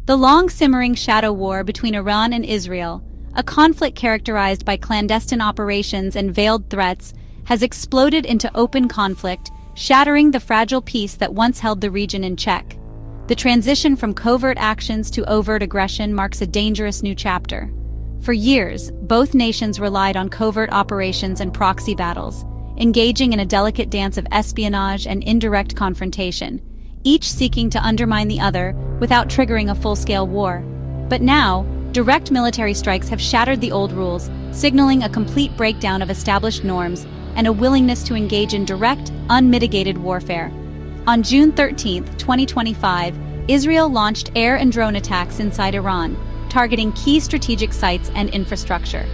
The long-simmering shadow war between Iran and Israel, a conflict characterized by clandestine operations and veiled threats, has exploded into open conflict, shattering the fragile peace that once held the region in check. The transition from covert actions to overt aggression marks a dangerous new chapter. For years, both nations relied on covert operations and proxy battles, engaging in a delicate dance of espionage and indirect confrontation, each seeking to undermine the other without triggering a full-scale war. But now, direct military strikes have shattered the old rules, signaling a complete breakdown of established norms and a willingness to engage in direct, unmitigated warfare. On June 13, 2025, Israel launched air and drone attacks inside Iran, targeting key strategic sites and infrastructure.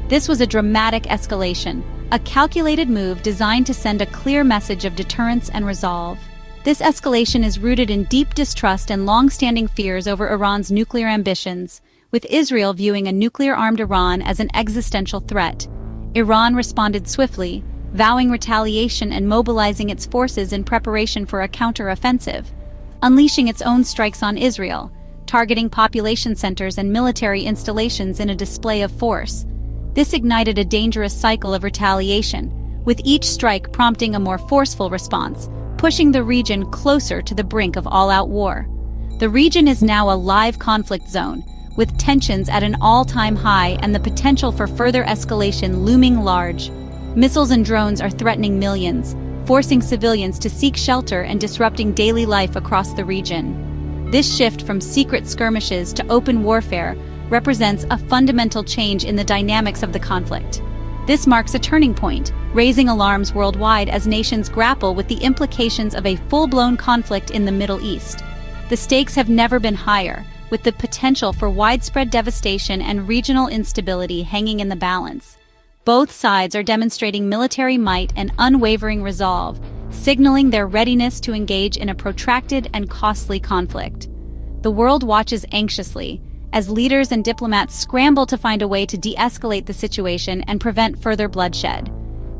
This was a dramatic escalation, a calculated move designed to send a clear message of deterrence and resolve. This escalation is rooted in deep distrust and long-standing fears over Iran's nuclear ambitions, with Israel viewing a nuclear-armed Iran as an existential threat. Iran responded swiftly, vowing retaliation and mobilizing its forces in preparation for a counter-offensive, unleashing its own strikes on Israel, targeting population centers and military installations in a display of force. This ignited a dangerous cycle of retaliation, with each strike prompting a more forceful response, pushing the region closer to the brink of all-out war. The region is now a live conflict zone, with tensions at an all-time high and the potential for further escalation looming large. Missiles and drones are threatening millions, forcing civilians to seek shelter and disrupting daily life across the region. This shift from secret skirmishes to open warfare represents a fundamental change in the dynamics of the conflict. This marks a turning point, raising alarms worldwide as nations grapple with the implications of a full-blown conflict in the Middle East. The stakes have never been higher, with the potential for widespread devastation and regional instability hanging in the balance. Both sides are demonstrating military might and unwavering resolve, signaling their readiness to engage in a protracted and costly conflict. The world watches anxiously, as leaders and diplomats scramble to find a way to de-escalate the situation and prevent further bloodshed.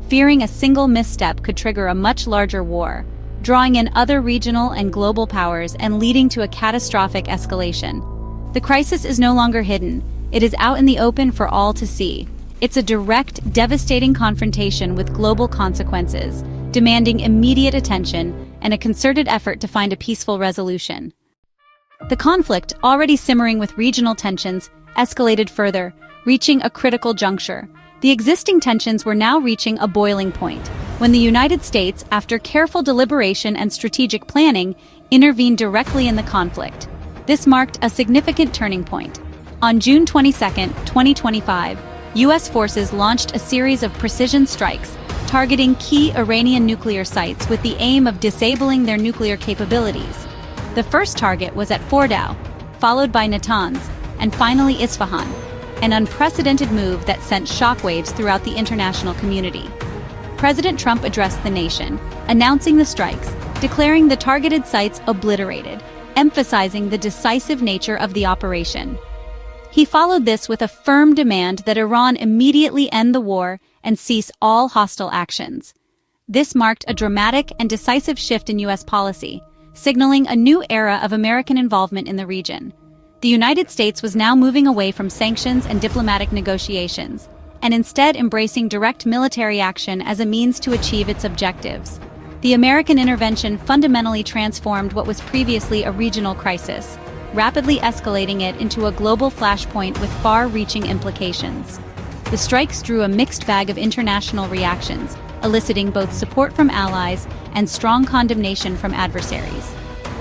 Fearing a single misstep could trigger a much larger war, drawing in other regional and global powers and leading to a catastrophic escalation. The crisis is no longer hidden, it is out in the open for all to see. It's a direct, devastating confrontation with global consequences, demanding immediate attention and a concerted effort to find a peaceful resolution. The conflict, already simmering with regional tensions, escalated further, reaching a critical juncture. The existing tensions were now reaching a boiling point, when the United States, after careful deliberation and strategic planning, intervened directly in the conflict. This marked a significant turning point. On June 22, 2025, U.S. forces launched a series of precision strikes, targeting key Iranian nuclear sites with the aim of disabling their nuclear capabilities. The first target was at Fordow, followed by Natanz, and finally Isfahan, an unprecedented move that sent shockwaves throughout the international community. President Trump addressed the nation, announcing the strikes, declaring the targeted sites obliterated, emphasizing the decisive nature of the operation. He followed this with a firm demand that Iran immediately end the war and cease all hostile actions. This marked a dramatic and decisive shift in U.S. policy, signaling a new era of American involvement in the region. The United States was now moving away from sanctions and diplomatic negotiations, and instead embracing direct military action as a means to achieve its objectives. The American intervention fundamentally transformed what was previously a regional crisis, rapidly escalating it into a global flashpoint with far-reaching implications. The strikes drew a mixed bag of international reactions, eliciting both support from allies and strong condemnation from adversaries.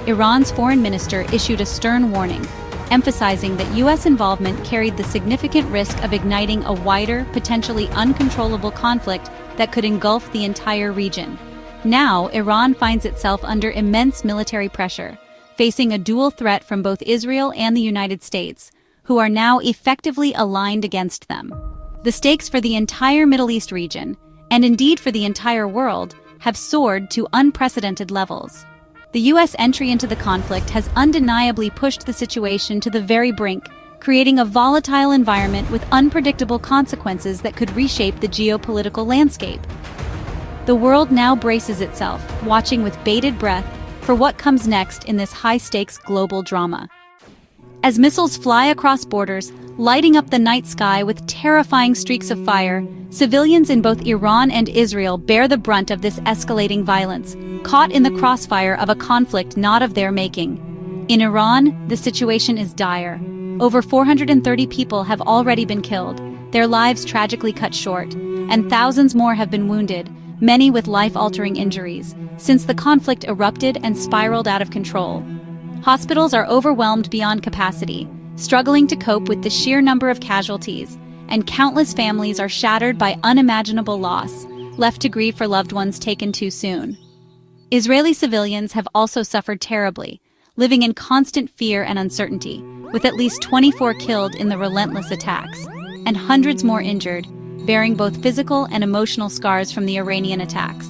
Iran's foreign minister issued a stern warning, emphasizing that U.S. involvement carried the significant risk of igniting a wider, potentially uncontrollable conflict that could engulf the entire region. Now, Iran finds itself under immense military pressure, facing a dual threat from both Israel and the United States, who are now effectively aligned against them. The stakes for the entire Middle East region, and indeed for the entire world, have soared to unprecedented levels. The U.S. entry into the conflict has undeniably pushed the situation to the very brink, creating a volatile environment with unpredictable consequences that could reshape the geopolitical landscape. The world now braces itself, watching with bated breath for what comes next in this high-stakes global drama. As missiles fly across borders, lighting up the night sky with terrifying streaks of fire, civilians in both Iran and Israel bear the brunt of this escalating violence, caught in the crossfire of a conflict not of their making. In Iran, the situation is dire. Over 430 people have already been killed, their lives tragically cut short, and thousands more have been wounded, many with life-altering injuries, since the conflict erupted and spiraled out of control. Hospitals are overwhelmed beyond capacity, struggling to cope with the sheer number of casualties, and countless families are shattered by unimaginable loss, left to grieve for loved ones taken too soon. Israeli civilians have also suffered terribly, living in constant fear and uncertainty, with at least 24 killed in the relentless attacks, and hundreds more injured, bearing both physical and emotional scars from the Iranian attacks.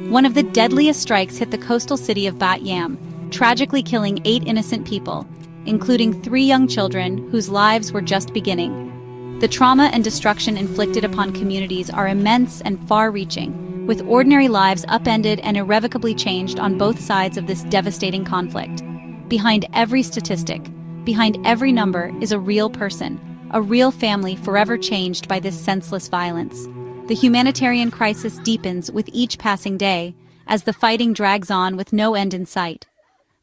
One of the deadliest strikes hit the coastal city of Bat Yam, tragically killing 8 innocent people, including 3 young children whose lives were just beginning. The trauma and destruction inflicted upon communities are immense and far-reaching, with ordinary lives upended and irrevocably changed on both sides of this devastating conflict. Behind every statistic, behind every number is a real person, a real family forever changed by this senseless violence. The humanitarian crisis deepens with each passing day, as the fighting drags on with no end in sight.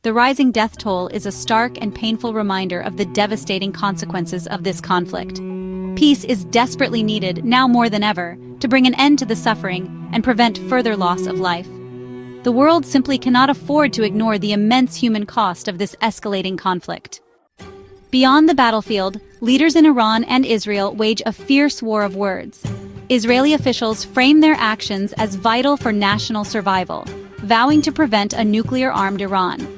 The rising death toll is a stark and painful reminder of the devastating consequences of this conflict. Peace is desperately needed, now more than ever, to bring an end to the suffering and prevent further loss of life. The world simply cannot afford to ignore the immense human cost of this escalating conflict. Beyond the battlefield, leaders in Iran and Israel wage a fierce war of words. Israeli officials frame their actions as vital for national survival, vowing to prevent a nuclear-armed Iran.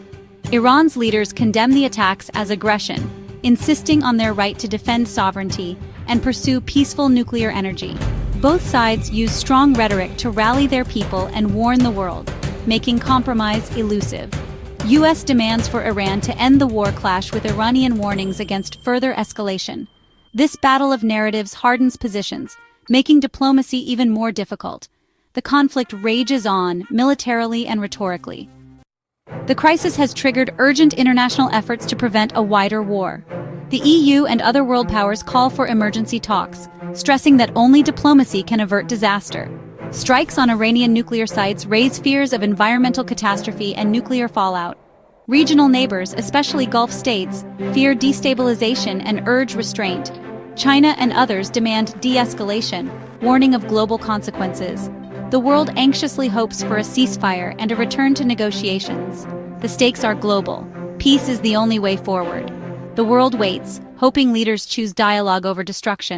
Iran's leaders condemn the attacks as aggression, insisting on their right to defend sovereignty and pursue peaceful nuclear energy. Both sides use strong rhetoric to rally their people and warn the world, making compromise elusive. U.S. demands for Iran to end the war clash with Iranian warnings against further escalation. This battle of narratives hardens positions, making diplomacy even more difficult. The conflict rages on, militarily and rhetorically. The crisis has triggered urgent international efforts to prevent a wider war. The EU and other world powers call for emergency talks, stressing that only diplomacy can avert disaster. Strikes on Iranian nuclear sites raise fears of environmental catastrophe and nuclear fallout. Regional neighbors, especially Gulf states, fear destabilization and urge restraint. China and others demand de-escalation, warning of global consequences. The world anxiously hopes for a ceasefire and a return to negotiations. The stakes are global. Peace is the only way forward. The world waits, hoping leaders choose dialogue over destruction.